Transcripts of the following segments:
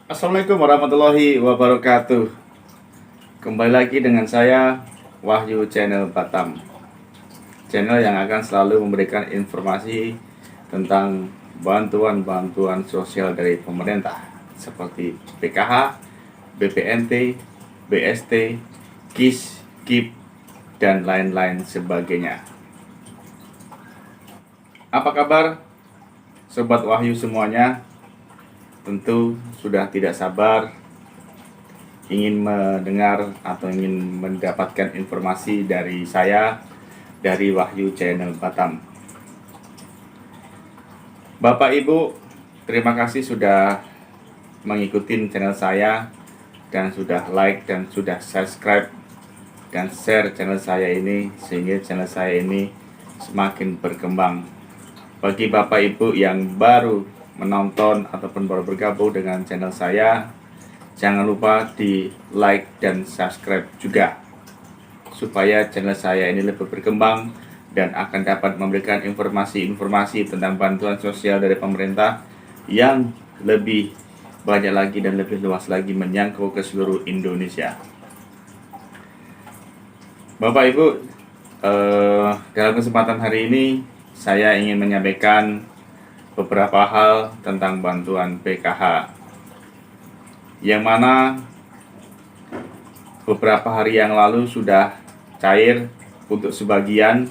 Assalamualaikum warahmatullahi wabarakatuh. Kembali lagi dengan saya, Wahyu Channel Batam. Channel yang akan selalu memberikan informasi tentang bantuan-bantuan sosial dari pemerintah seperti PKH, BPNT, BST, KIS, KIP, dan lain-lain sebagainya. Apa kabar Sobat Wahyu semuanya? Tentu sudah tidak sabar ingin mendengar atau ingin mendapatkan informasi dari saya, dari Wahyu Channel Batam. Bapak Ibu, terima kasih sudah mengikuti channel saya dan sudah like dan sudah subscribe dan share channel saya ini sehingga channel saya ini semakin berkembang. Bagi Bapak Ibu yang baru menonton ataupun baru bergabung dengan channel saya, jangan lupa di like dan subscribe juga supaya channel saya ini lebih berkembang dan akan dapat memberikan informasi-informasi tentang bantuan sosial dari pemerintah yang lebih banyak lagi dan lebih luas lagi menyangkut ke seluruh Indonesia. Bapak Ibu, dalam kesempatan hari ini saya ingin menyampaikan beberapa hal tentang bantuan PKH, yang mana beberapa hari yang lalu sudah cair untuk sebagian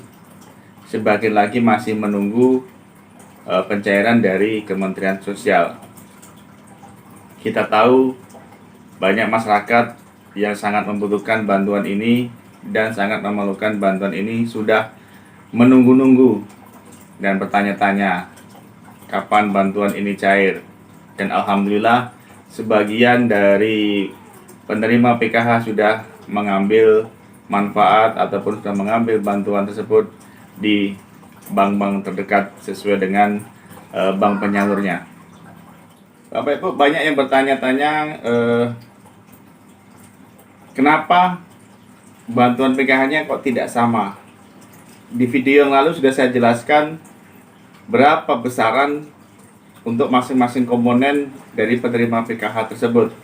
lagi masih menunggu pencairan dari Kementerian Sosial. Kita tahu banyak masyarakat yang sangat membutuhkan bantuan ini dan sangat memerlukan bantuan ini, sudah menunggu-nunggu dan bertanya-tanya kapan bantuan ini cair. Dan alhamdulillah sebagian dari penerima PKH sudah mengambil manfaat ataupun sudah mengambil bantuan tersebut di bank-bank terdekat sesuai dengan bank penyalurnya. Bapak Ibu, banyak yang bertanya-tanya kenapa bantuan PKH-nya kok tidak sama. Di video yang lalu sudah saya jelaskan berapa besaran untuk masing-masing komponen dari penerima PKH tersebut.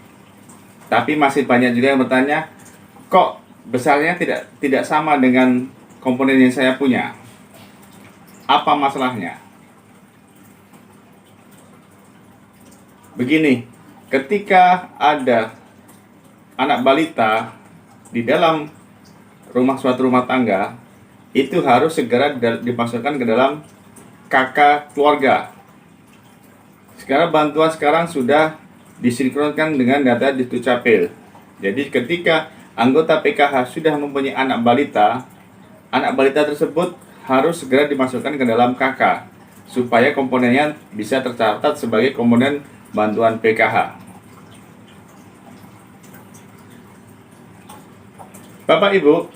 Tapi masih banyak juga yang bertanya, kok besarnya tidak sama dengan komponen yang saya punya? Apa masalahnya? Begini, ketika ada anak balita di dalam suatu rumah tangga, itu harus segera dimasukkan ke dalam KK keluarga. Sekarang bantuan sekarang sudah disinkronkan dengan data di Dukcapil. Jadi ketika anggota PKH sudah mempunyai anak balita tersebut harus segera dimasukkan ke dalam KK supaya komponennya bisa tercatat sebagai komponen bantuan PKH. Bapak Ibu,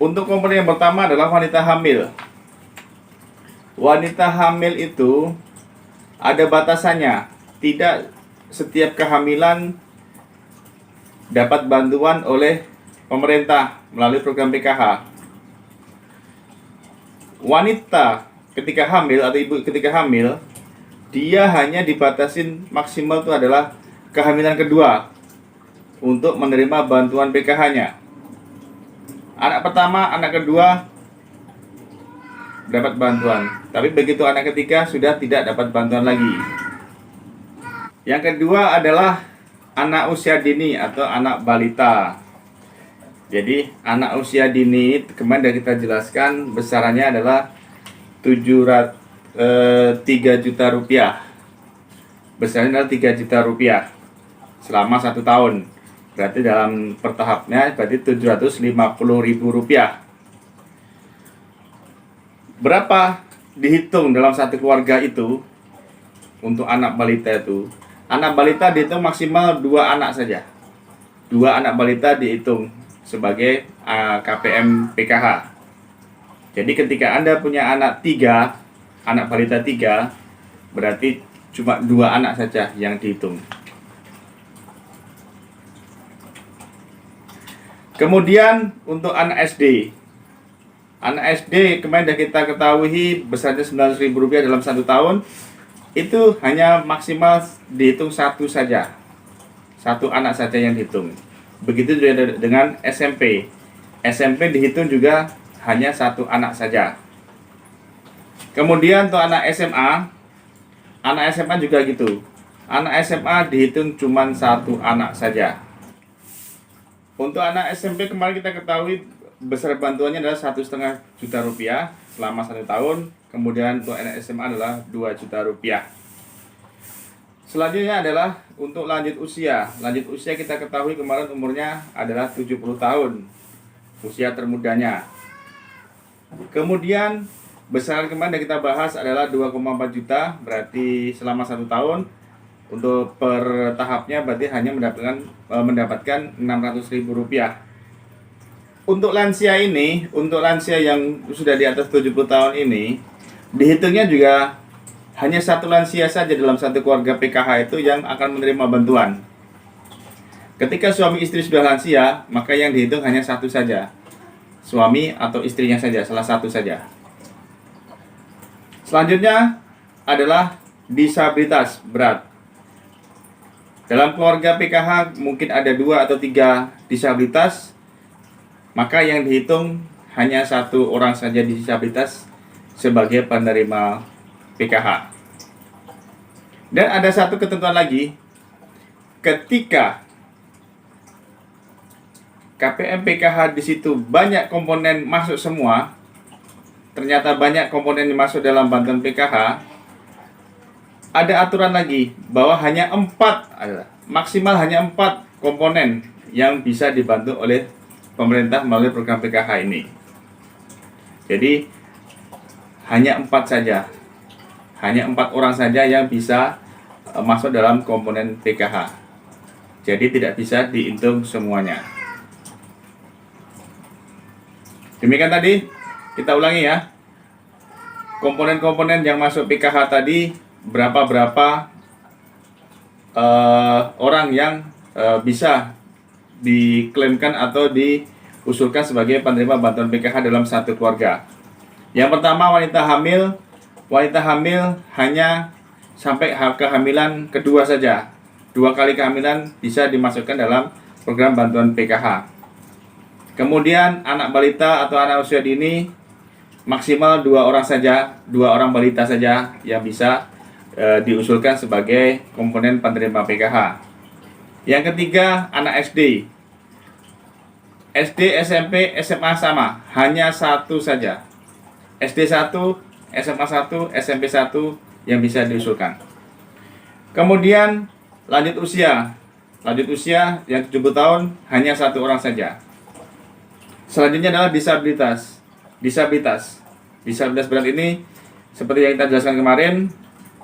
untuk komponen yang pertama adalah wanita hamil. Wanita hamil itu ada batasannya. Tidak setiap kehamilan dapat bantuan oleh pemerintah melalui program PKH. Wanita ketika hamil atau ibu ketika hamil, dia hanya dibatasin maksimal itu adalah kehamilan kedua untuk menerima bantuan PKH-nya. Anak pertama, anak kedua dapat bantuan, tapi begitu anak ketiga sudah tidak dapat bantuan lagi. Yang kedua adalah anak usia dini atau anak balita. Jadi anak usia dini kemarin sudah kita jelaskan besarannya adalah 3 juta rupiah. Besarnya adalah 3 juta rupiah selama 1 tahun. Berarti dalam pertahapnya berarti 750.000 rupiah. Berapa dihitung dalam satu keluarga itu untuk anak balita itu? Anak balita dihitung maksimal 2 anak saja. 2 anak balita dihitung sebagai KPM PKH. Jadi ketika Anda punya anak 3, anak balita 3, berarti cuma 2 anak saja yang dihitung. Kemudian untuk anak SD. Anak SD kemarin sudah kita ketahui besarnya Rp900.000 dalam 1 tahun. Itu hanya maksimal dihitung 1 saja. satu anak saja yang dihitung. Begitu juga dengan SMP. SMP dihitung juga hanya satu anak saja. Kemudian untuk anak SMA juga gitu. Anak SMA dihitung cuma satu anak saja. Untuk anak SMP kemarin kita ketahui besar bantuannya adalah 1,5 juta rupiah selama 1 tahun. Kemudian untuk anak SMA adalah 2 juta rupiah. Selanjutnya adalah untuk lanjut usia. Lanjut usia kita ketahui kemarin umurnya adalah 70 tahun. Usia termudanya. Kemudian besaran kemarin yang kita bahas adalah 2,4 juta. Berarti selama 1 tahun. Untuk per tahapnya berarti hanya mendapatkan 600.000 rupiah. Untuk lansia yang sudah di atas 70 tahun ini, dihitungnya juga hanya satu lansia saja dalam satu keluarga PKH itu yang akan menerima bantuan. Ketika suami istri sudah lansia, maka yang dihitung hanya satu saja. Suami atau istrinya saja, salah satu saja. Selanjutnya adalah disabilitas berat. Dalam keluarga PKH mungkin ada 2 atau 3 disabilitas, maka yang dihitung hanya satu orang saja disabilitas sebagai penerima PKH. Dan ada satu ketentuan lagi, ketika KPM PKH di situ banyak komponen masuk semua, ternyata banyak komponen yang masuk dalam bantuan PKH, ada aturan lagi bahwa maksimal hanya 4 komponen yang bisa dibantu oleh pemerintah melalui program PKH ini. Jadi hanya 4 saja, hanya 4 orang saja yang bisa masuk dalam komponen PKH. Jadi tidak bisa dihitung semuanya. Demikian tadi, kita ulangi ya. Komponen-komponen yang masuk PKH tadi berapa orang yang bisa diklaimkan atau diusulkan sebagai penerima bantuan PKH dalam satu keluarga. Yang pertama, wanita hamil hanya sampai kehamilan kedua saja. 2 kali kehamilan bisa dimasukkan dalam program bantuan PKH. Kemudian anak balita atau anak usia dini maksimal 2 orang saja, 2 orang balita saja yang bisa diusulkan sebagai komponen penerima PKH. Yang ketiga, anak SD, SMP, SMA sama, hanya satu saja. SD 1, SMA 1, SMP 1 yang bisa diusulkan. Kemudian lanjut usia yang 70 tahun hanya 1 orang saja. Selanjutnya adalah disabilitas berat ini seperti yang kita jelaskan kemarin,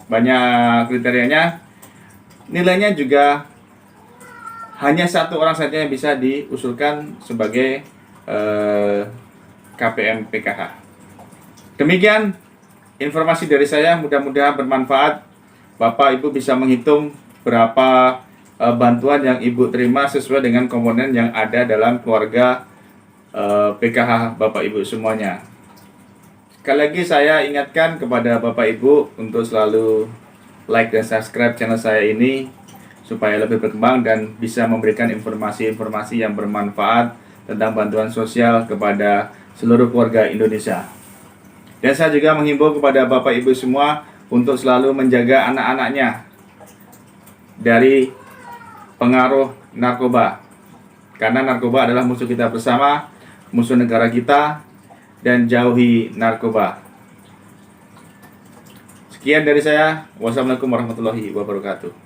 banyak kriterianya. Nilainya juga hanya 1 orang saja yang bisa diusulkan sebagai KPM PKH. Demikian informasi dari saya, mudah-mudahan bermanfaat. Bapak Ibu bisa menghitung berapa bantuan yang Ibu terima sesuai dengan komponen yang ada dalam keluarga PKH Bapak Ibu semuanya. Sekali lagi saya ingatkan kepada Bapak Ibu untuk selalu like dan subscribe channel saya ini supaya lebih berkembang dan bisa memberikan informasi-informasi yang bermanfaat tentang bantuan sosial kepada seluruh keluarga Indonesia. Dan saya juga menghimbau kepada Bapak Ibu semua untuk selalu menjaga anak-anaknya dari pengaruh narkoba. Karena narkoba adalah musuh kita bersama, musuh negara kita, dan jauhi narkoba. Sekian dari saya. Wassalamualaikum warahmatullahi wabarakatuh.